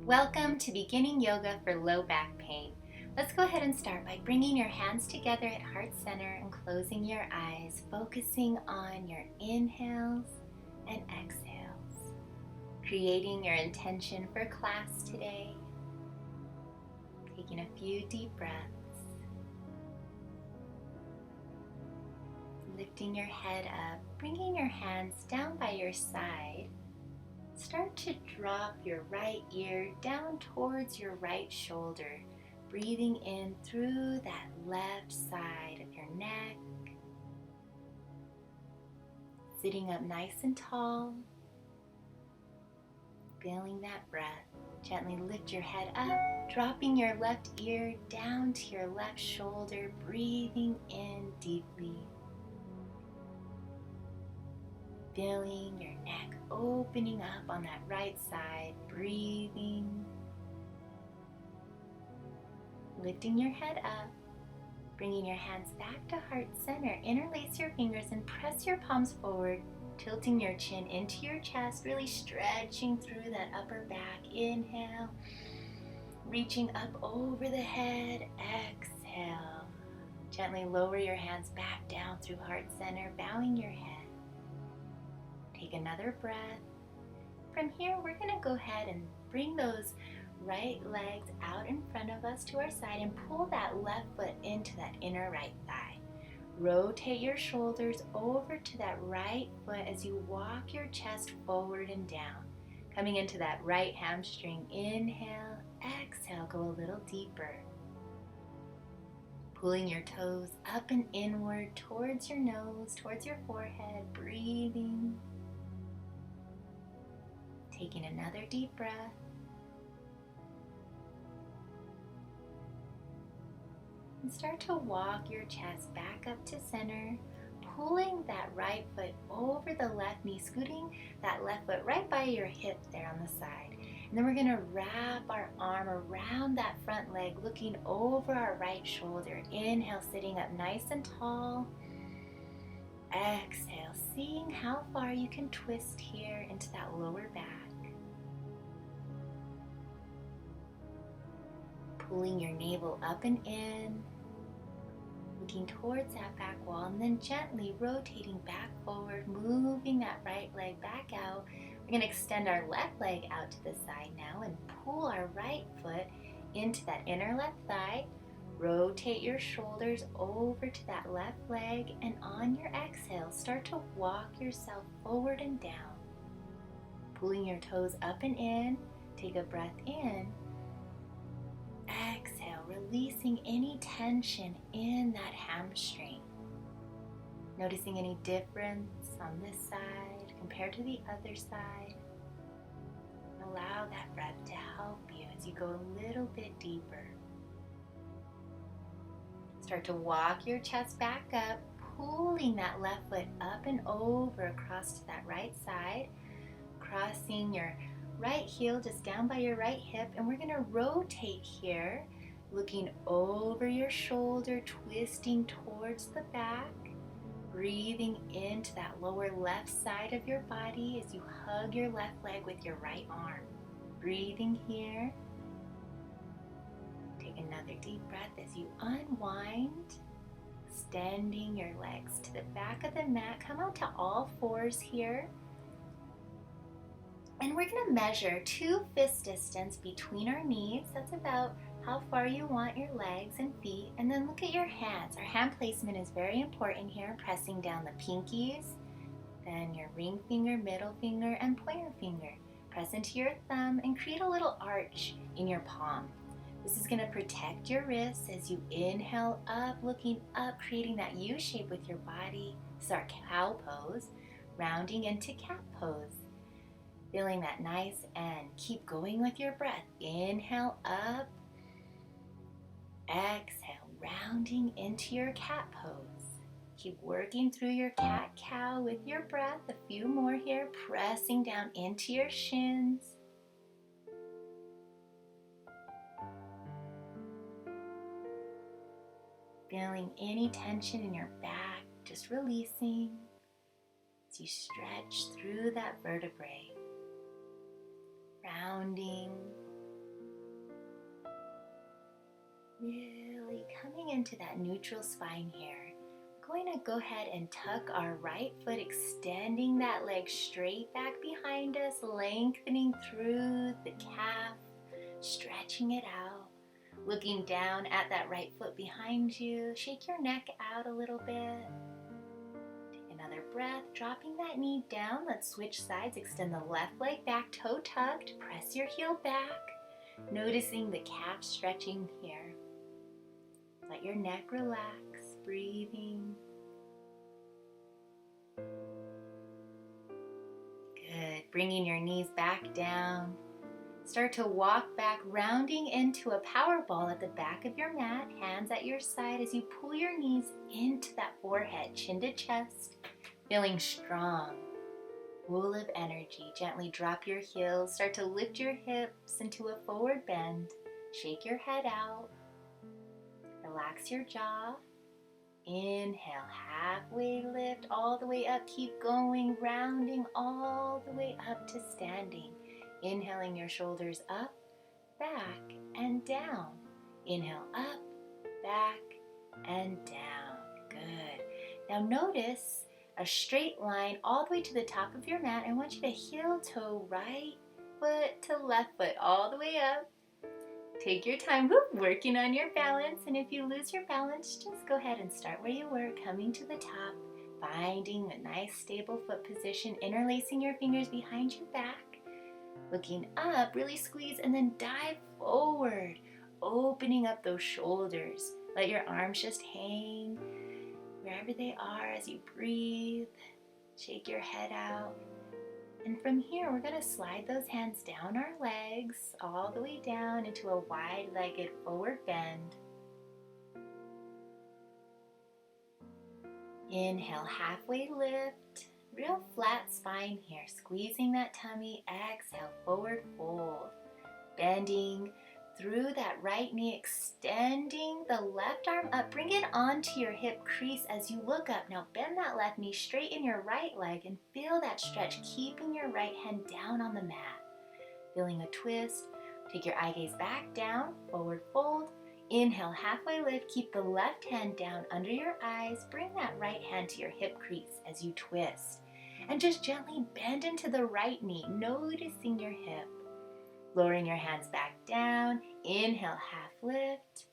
Welcome to Beginning Yoga for Low Back Pain. Let's go ahead and start by bringing your hands together at heart center and closing your eyes, focusing on your inhales and exhales, creating your intention for class today, taking a few deep breaths, lifting your head up, bringing your hands down by your side. Start to drop your right ear down towards your right shoulder, breathing in through that left side of your neck. Sitting up nice and tall, feeling that breath. Gently lift your head up, dropping your left ear down to your left shoulder, breathing in deeply. Feeling your neck opening up on that right side, breathing. Lifting your head up, bringing your hands back to heart center. Interlace your fingers and press your palms forward, tilting your chin into your chest, really stretching through that upper back. Inhale, reaching up over the head. Exhale. Gently lower your hands back down through heart center, bowing your head. Take another breath. From here, we're going to go ahead and bring those right legs out in front of us to our side and pull that left foot into that inner right thigh. Rotate your shoulders over to that right foot as you walk your chest forward and down. Coming into that right hamstring. Inhale, exhale, go a little deeper. Pulling your toes up and inward towards your nose, towards your forehead, breathing. Taking another deep breath. And start to walk your chest back up to center, pulling that right foot over the left knee, scooting that left foot right by your hip there on the side. And then we're going to wrap our arm around that front leg, looking over our right shoulder. Inhale, sitting up nice and tall. Exhale, seeing how far you can twist here into that lower back. Pulling your navel up and in, looking towards that back wall, and then gently rotating back forward, moving that right leg back out. We're going to extend our left leg out to the side now and pull our right foot into that inner left thigh. Rotate your shoulders over to that left leg, and on your exhale, start to walk yourself forward and down. Pulling your toes up and in, take a breath in. Exhale, releasing any tension in that hamstring. Noticing any difference on this side compared to the other side. Allow that breath to help you as you go a little bit deeper. Start to walk your chest back up, pulling that left foot up and over across to that right side, crossing your right heel just down by your right hip, and we're going to rotate here, looking over your shoulder, twisting towards the back, breathing into that lower left side of your body as you hug your left leg with your right arm. Breathing here. Take another deep breath as you unwind, extending your legs to the back of the mat. Come out to all fours here. And we're going to measure 2 fist distance between our knees. That's about how far you want your legs and feet. And then look at your hands. Our hand placement is very important here. Pressing down the pinkies, then your ring finger, middle finger, and pointer finger. Press into your thumb and create a little arch in your palm. This is going to protect your wrists as you inhale up, looking up, creating that U shape with your body. This is our cow pose, rounding into cat pose. Feeling that nice end. Keep going with your breath. Inhale up. Exhale, rounding into your cat pose. Keep working through your cat-cow with your breath. A few more here. Pressing down into your shins. Feeling any tension in your back, just releasing as you stretch through that vertebrae. Rounding Really coming into that neutral spine here. We're going to go ahead and tuck our right foot, extending that leg straight back behind us, lengthening through the calf, stretching it out. Looking down at that right foot behind you. Shake your neck out a little bit. Take another breath, dropping that knee down. Let's switch sides. Extend the left leg back, toe tucked. Press your heel back. Noticing the calf stretching here. Let your neck relax, breathing. Good. Bringing your knees back down. Start to walk back, rounding into a power ball at the back of your mat, hands at your side as you pull your knees into that forehead, chin to chest, feeling strong, full of energy. Gently drop your heels, start to lift your hips into a forward bend, shake your head out, relax your jaw. Inhale, halfway lift, all the way up, keep going, rounding all the way up to standing. Inhaling your shoulders up, back, and down. Inhale up, back, and down. Good. Now notice a straight line all the way to the top of your mat. I want you to heel toe right foot to left foot all the way up. Take your time, working on your balance. And if you lose your balance, just go ahead and start where you were, coming to the top, finding a nice stable foot position, interlacing your fingers behind your back. Looking up, really squeeze and then dive forward, opening up those shoulders. Let your arms just hang wherever they are as you breathe. Shake your head out. And from here, we're going to slide those hands down our legs, all the way down into a wide-legged forward bend. Inhale, halfway lift. Real flat spine here, squeezing that tummy. Exhale, forward fold. Bending through that right knee, extending the left arm up. Bring it onto your hip crease as you look up. Now bend that left knee, straighten your right leg, and feel that stretch, keeping your right hand down on the mat. Feeling a twist. Take your eye gaze back down, forward fold. Inhale, halfway lift. Keep the left hand down under your eyes. Bring that right hand to your hip crease as you twist. And just gently bend into the right knee, noticing your hip. Lowering your hands back down. Inhale, half lift.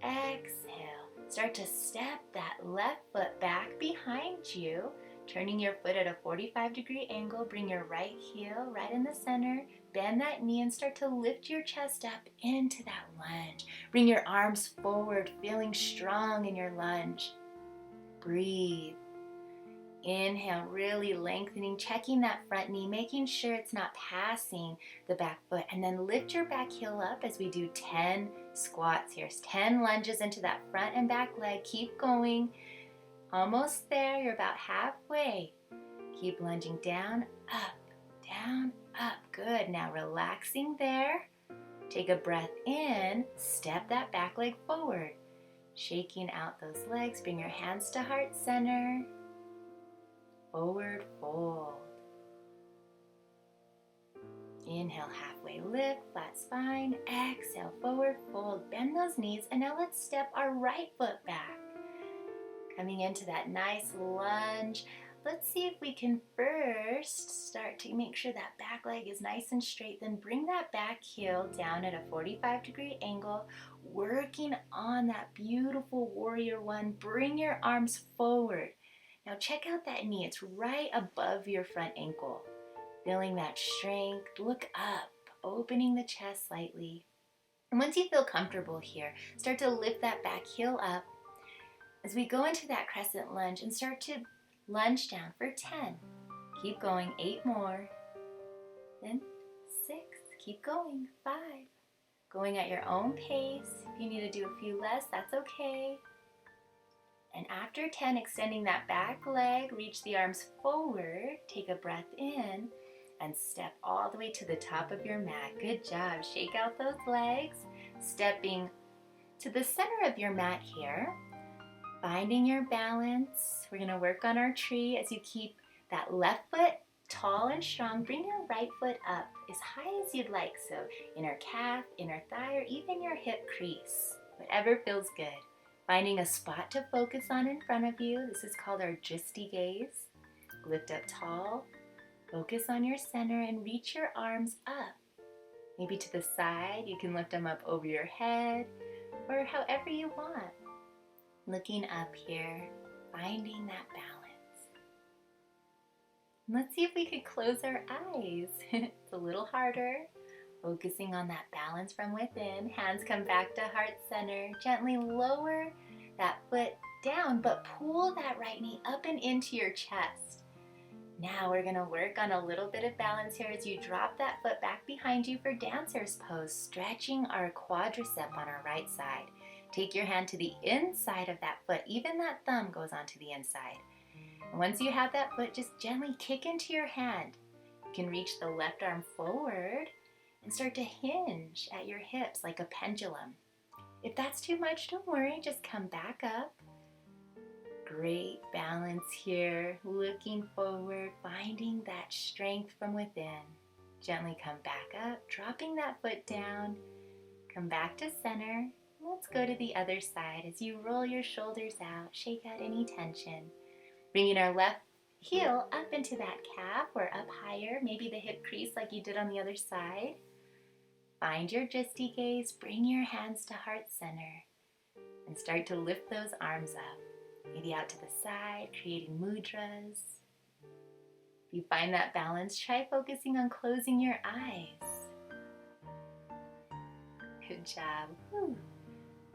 Exhale. Start to step that left foot back behind you, turning your foot at a 45-degree angle. Bring your right heel right in the center. Bend that knee and start to lift your chest up into that lunge. Bring your arms forward, feeling strong in your lunge. Breathe. Inhale, really lengthening, checking that front knee, making sure it's not passing the back foot. And then lift your back heel up as we do 10 squats here. 10 lunges into that front and back leg. Keep going. Almost there. You're about halfway. Keep lunging down, up, down, up. Good. Now relaxing there. Take a breath in. Step that back leg forward. Shaking out those legs. Bring your hands to heart center. Forward fold. Inhale, halfway lift, flat spine. Exhale, forward fold. Bend those knees, and now let's step our right foot back. Coming into that nice lunge. Let's see if we can first start to make sure that back leg is nice and straight. Then bring that back heel down at a 45-degree angle, working on that beautiful warrior one. Bring your arms forward. Now check out that knee. It's right above your front ankle. Feeling that strength. Look up, opening the chest slightly. And once you feel comfortable here, start to lift that back heel up as we go into that crescent lunge and start to lunge down for 10. Keep going, 8 more. Then 6, keep going, 5. Going at your own pace. If you need to do a few less, that's okay. And after 10, extending that back leg, reach the arms forward, take a breath in, and step all the way to the top of your mat. Good job. Shake out those legs, stepping to the center of your mat here, finding your balance. We're going to work on our tree as you keep that left foot tall and strong. Bring your right foot up as high as you'd like. So inner calf, inner thigh, or even your hip crease. whatever feels good. Finding a spot to focus on in front of you. This is called our gisty gaze. Lift up tall, focus on your center, and reach your arms up. Maybe to the side, you can lift them up over your head, or however you want. Looking up here, finding that balance. Let's see if we could close our eyes. It's a little harder. Focusing on that balance from within. Hands come back to heart center. Gently lower that foot down, but pull that right knee up and into your chest. Now we're going to work on a little bit of balance here as you drop that foot back behind you for dancer's pose, stretching our quadricep on our right side. Take your hand to the inside of that foot. Even that thumb goes onto the inside. And once you have that foot, just gently kick into your hand. You can reach the left arm forward and start to hinge at your hips like a pendulum. If that's too much, don't worry, just come back up. Great balance here, looking forward, finding that strength from within. Gently come back up, dropping that foot down, come back to center. Let's go to the other side as you roll your shoulders out, shake out any tension. Bringing our left heel up into that calf or up higher, maybe the hip crease like you did on the other side. Find your gisty gaze, bring your hands to heart center, and start to lift those arms up. Maybe out to the side, creating mudras. If you find that balance, try focusing on closing your eyes. Good job. Whew.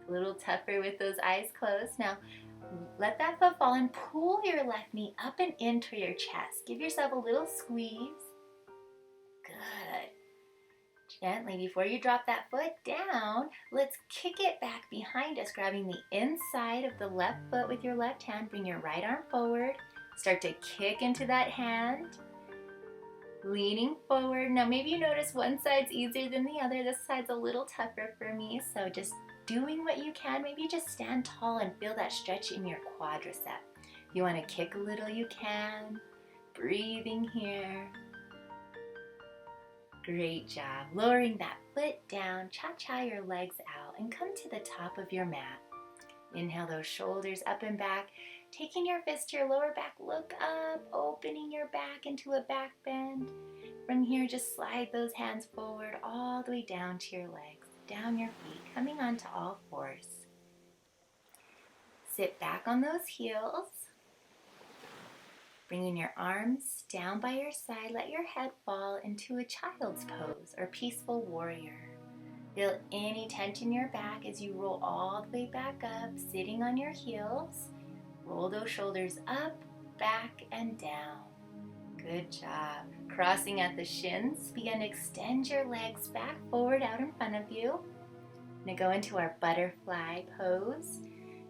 A little tougher with those eyes closed. Now, let that foot fall and pull your left knee up and into your chest. Give yourself a little squeeze. Good. Gently, before you drop that foot down, let's kick it back behind us, grabbing the inside of the left foot with your left hand. Bring your right arm forward. Start to kick into that hand. Leaning forward. Now, maybe you notice one side's easier than the other. This side's a little tougher for me, so just doing what you can. Maybe just stand tall and feel that stretch in your quadricep. If you want to kick a little, you can. Breathing here. Great job. Lowering that foot down, cha-cha your legs out, and come to the top of your mat. Inhale those shoulders up and back. Taking your fist to your lower back, look up, opening your back into a back bend. From here, just slide those hands forward all the way down to your legs, down your feet, coming onto all fours. Sit back on those heels. Bringing your arms down by your side, let your head fall into a child's pose or peaceful warrior. Feel any tension in your back as you roll all the way back up, sitting on your heels. Roll those shoulders up, back, and down. Good job. Crossing at the shins, begin to extend your legs back forward out in front of you. Now go into our butterfly pose.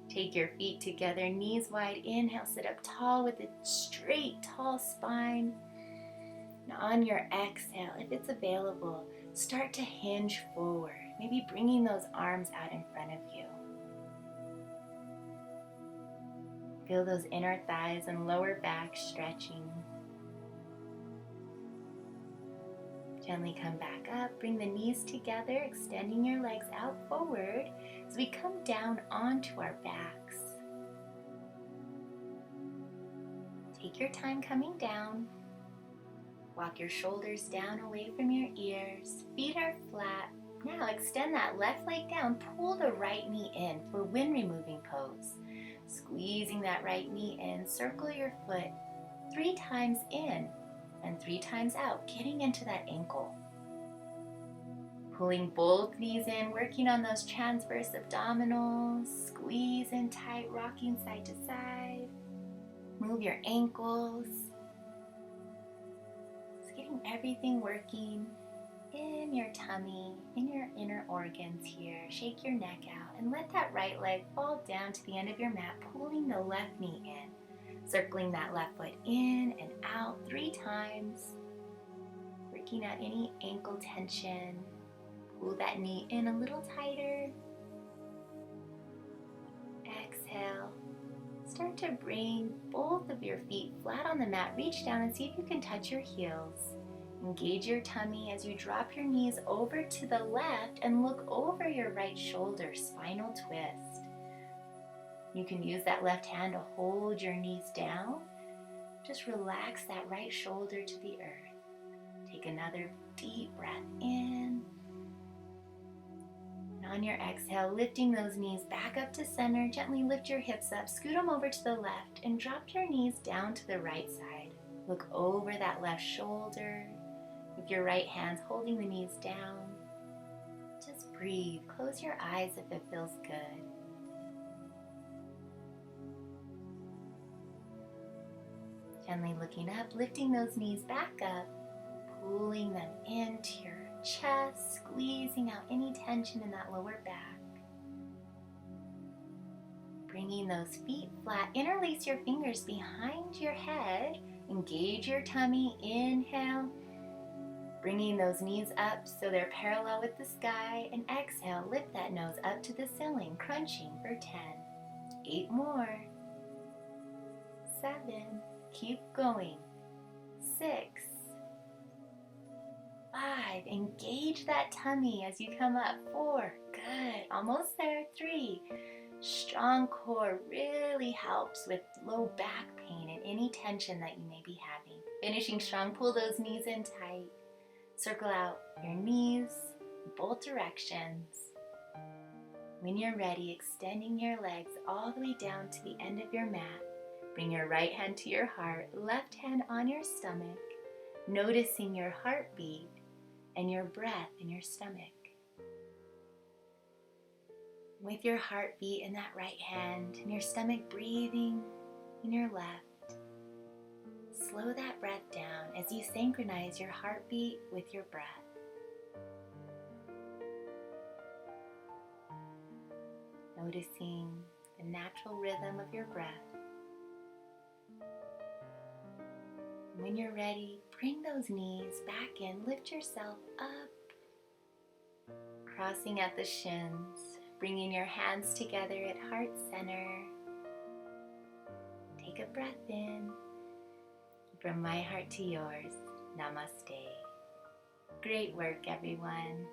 Take your feet together, knees wide. Inhale, sit up tall with a straight, tall spine. Now on your exhale, if it's available, start to hinge forward. Maybe bringing those arms out in front of you. Feel those inner thighs and lower back stretching. Gently come back up, bring the knees together, extending your legs out forward as we come down onto our backs. Take your time coming down. Walk your shoulders down away from your ears. Feet are flat. Now extend that left leg down, pull the right knee in for wind removing pose. Squeezing that right knee in, circle your foot 3 times in and 3 times out, getting into that ankle. Pulling both knees in, working on those transverse abdominals, squeeze in tight, rocking side to side. Move your ankles. Just getting everything working in your tummy, in your inner organs here. Shake your neck out and let that right leg fall down to the end of your mat, pulling the left knee in, circling that left foot in and out 3 times, working out any ankle tension. Pull that knee in a little tighter. Exhale. Start to bring both of your feet flat on the mat. Reach down and see if you can touch your heels. Engage your tummy as you drop your knees over to the left and look over your right shoulder, spinal twist. You can use that left hand to hold your knees down. Just relax that right shoulder to the earth. Take another deep breath in. And on your exhale, lifting those knees back up to center, gently lift your hips up, scoot them over to the left, and drop your knees down to the right side. Look over that left shoulder with your right hands holding the knees down. Just breathe. Close your eyes if it feels good. Gently looking up, lifting those knees back up, pulling them into your chest, squeezing out any tension in that lower back. Bringing those feet flat, interlace your fingers behind your head, engage your tummy, inhale. Bringing those knees up so they're parallel with the sky, and exhale, lift that nose up to the ceiling, crunching for 10. 8 more. 7. Keep going. 6. 5. Engage that tummy as you come up. 4. Good. Almost there. 3. Strong core really helps with low back pain and any tension that you may be having. Finishing strong, pull those knees in tight. Circle out your knees, both directions. When you're ready, extending your legs all the way down to the end of your mat. Bring your right hand to your heart, left hand on your stomach, noticing your heartbeat and your breath in your stomach. With your heartbeat in that right hand and your stomach breathing in your left, slow that breath down as you synchronize your heartbeat with your breath. Noticing the natural rhythm of your breath. When you're ready, bring those knees back in, lift yourself up, crossing at the shins, bringing your hands together at heart center. Take a breath in. From my heart to yours, namaste. Great work, everyone.